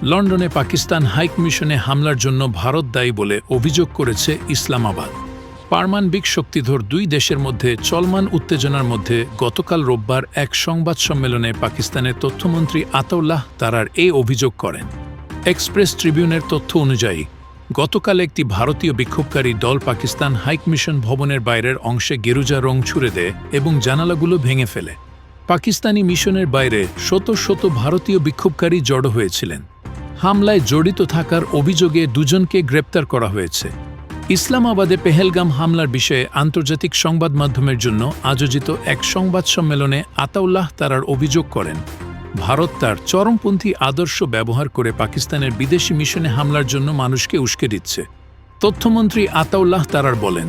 লন্ডনে পাকিস্তান হাইকমিশনে হামলার জন্য ভারত দায়ী বলে অভিযোগ করেছে ইসলামাবাদ। পারমাণবিক শক্তিধর দুই দেশের মধ্যে চলমান উত্তেজনার মধ্যে গতকাল রোববার এক সংবাদ সম্মেলনে পাকিস্তানের তথ্যমন্ত্রী আতাউল্লাহ তারার এই অভিযোগ করেন। এক্সপ্রেস ট্রিবিউনের তথ্য অনুযায়ী গতকাল একটি ভারতীয় বিক্ষোভকারী দল পাকিস্তান হাইকমিশন ভবনের বাইরের অংশে গেরুজা রং ছুড়ে দেয় এবং জানালাগুলো ভেঙে ফেলে। পাকিস্তানি মিশনের বাইরে শত শত ভারতীয় বিক্ষোভকারী জড়ো হয়েছিলেন। হামলায় জড়িত থাকার অভিযোগে দুজনকে গ্রেপ্তার করা হয়েছে। ইসলামাবাদে পেহেলগাম হামলার বিষয়ে আন্তর্জাতিক সংবাদ মাধ্যমের জন্য আয়োজিত এক সংবাদ সম্মেলনে আতাউল্লাহ তারার অভিযোগ করেন, ভারত তার চরমপন্থী আদর্শ ব্যবহার করে পাকিস্তানের বিদেশি মিশনে হামলার জন্য মানুষকে উস্কে দিচ্ছে। তথ্যমন্ত্রী আতাউল্লাহ তারার বলেন,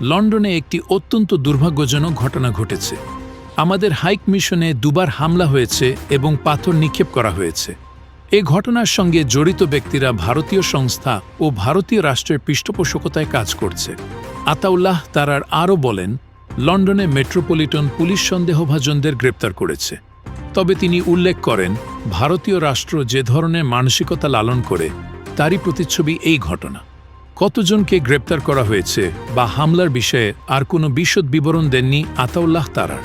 লন্ডনে একটি অত্যন্ত দুর্ভাগ্যজনক ঘটনা ঘটেছে। আমাদের হাইক মিশনে দুবার হামলা হয়েছে এবং পাথর নিক্ষেপ করা হয়েছে। এ ঘটনার সঙ্গে জড়িত ব্যক্তিরা ভারতীয় সংস্থা ও ভারতীয় রাষ্ট্রের পৃষ্ঠপোষকতায় কাজ করছে। আতাউল্লাহ তারার আরও বলেন, লন্ডনে মেট্রোপলিটন পুলিশ সন্দেহভাজনদের গ্রেপ্তার করেছে। তবে তিনি উল্লেখ করেন, ভারতীয় রাষ্ট্র যে ধরনের মানসিকতা লালন করে তারই প্রতিচ্ছবি এই ঘটনা। কতজনকে গ্রেপ্তার করা হয়েছে বা হামলার বিষয়ে আর কোনো বিশদ বিবরণ দেননি আতাউল্লাহ তারার।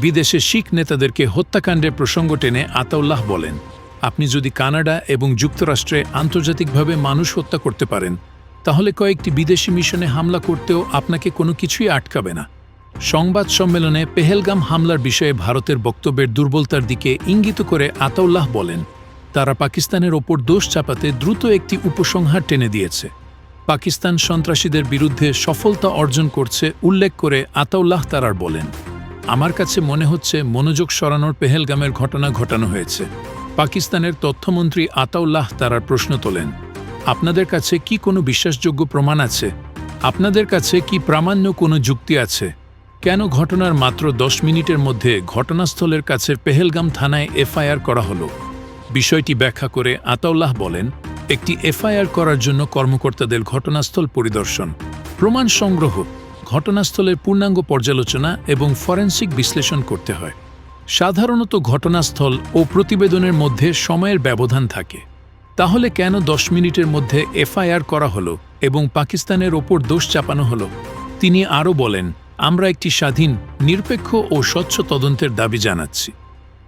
বিদেশে শিখ নেতাদেরকে হত্যাকাণ্ডের প্রসঙ্গ টেনে আতাউল্লাহ বলেন, আপনি যদি কানাডা এবং যুক্তরাষ্ট্রে আন্তর্জাতিকভাবে মানুষ হত্যা করতে পারেন, তাহলে কয়েকটি বিদেশি মিশনে হামলা করতেও আপনাকে কোনো কিছুই আটকাবে না। সংবাদ সম্মেলনে পেহেলগাম হামলার বিষয়ে ভারতের বক্তব্যের দুর্বলতার দিকে ইঙ্গিত করে আতাউল্লাহ বলেন, তারা পাকিস্তানের ওপর দোষ চাপাতে দ্রুত একটি উপসংহার টেনে দিয়েছে। পাকিস্তান সন্ত্রাসীদের বিরুদ্ধে সফলতা অর্জন করছে উল্লেখ করে আতাউল্লাহ তারার বলেন, আমার কাছে মনে হচ্ছে মনোযোগ সরানোর পেহেলগামের ঘটনা ঘটানো হয়েছে। পাকিস্তানের তথ্যমন্ত্রী আতাউল্লাহ তারার প্রশ্ন তোলেন, আপনাদের কাছে কি কোনো বিশ্বাসযোগ্য প্রমাণ আছে? আপনাদের কাছে কি প্রামাণ্য কোনো যুক্তি আছে? কেন ঘটনার মাত্র 10 মিনিটের মধ্যে ঘটনাস্থলের কাছের পেহেলগাম থানায় এফআইআর করা হলো? বিষয়টি ব্যাখ্যা করে আতাউল্লাহ বলেন, একটি এফআইআর করার জন্য কর্মকর্তাদের ঘটনাস্থল পরিদর্শন, প্রমাণ সংগ্রহ, ঘটনাস্থলের পূর্ণাঙ্গ পর্যালোচনা এবং ফরেনসিক বিশ্লেষণ করতে হয়। সাধারণত ঘটনাস্থল ও প্রতিবেদনের মধ্যে সময়ের ব্যবধান থাকে। তাহলে কেন 10 মিনিটের মধ্যে এফআইআর করা হলো এবং পাকিস্তানের ওপর দোষ চাপানো হলো? তিনি আরও বলেন, আমরা একটি স্বাধীন, নিরপেক্ষ ও স্বচ্ছ তদন্তের দাবি জানাচ্ছি,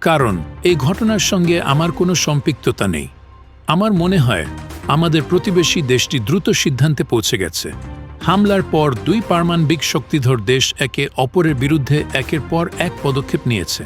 কারণ এই ঘটনার সঙ্গে আমার কোনো সম্পৃক্ততা নেই। আমার মনে হয় আমাদের প্রতিবেশী দেশটি দ্রুত সিদ্ধান্তে পৌঁছে গেছে। হামলার পর দুই পারমাণবিক শক্তিধর দেশ একে অপরের বিরুদ্ধে একের পর এক পদক্ষেপ নিয়েছে।